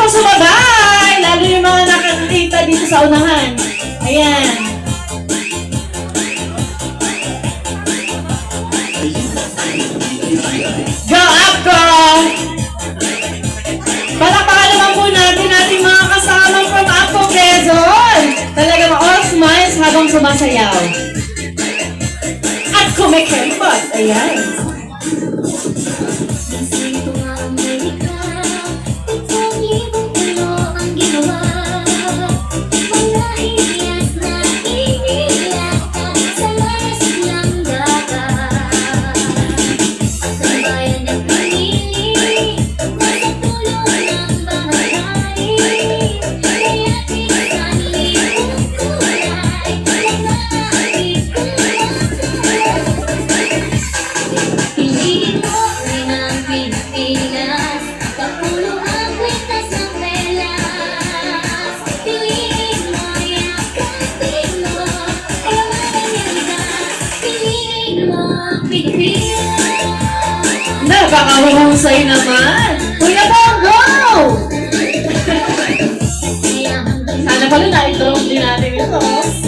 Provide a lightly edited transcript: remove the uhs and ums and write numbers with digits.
po sumabay! Lalo yung mga nakakita dito sa unahan. Ayan. Go up, girl! Palakpakan naman po natin ating mga kasamang from Apo Quezon. Talagang all smiles habang sumasayaw. At kumikempot. Ayan. Napakahusay naman! Kuya Bongo! Sana pala na-drone din natin ito.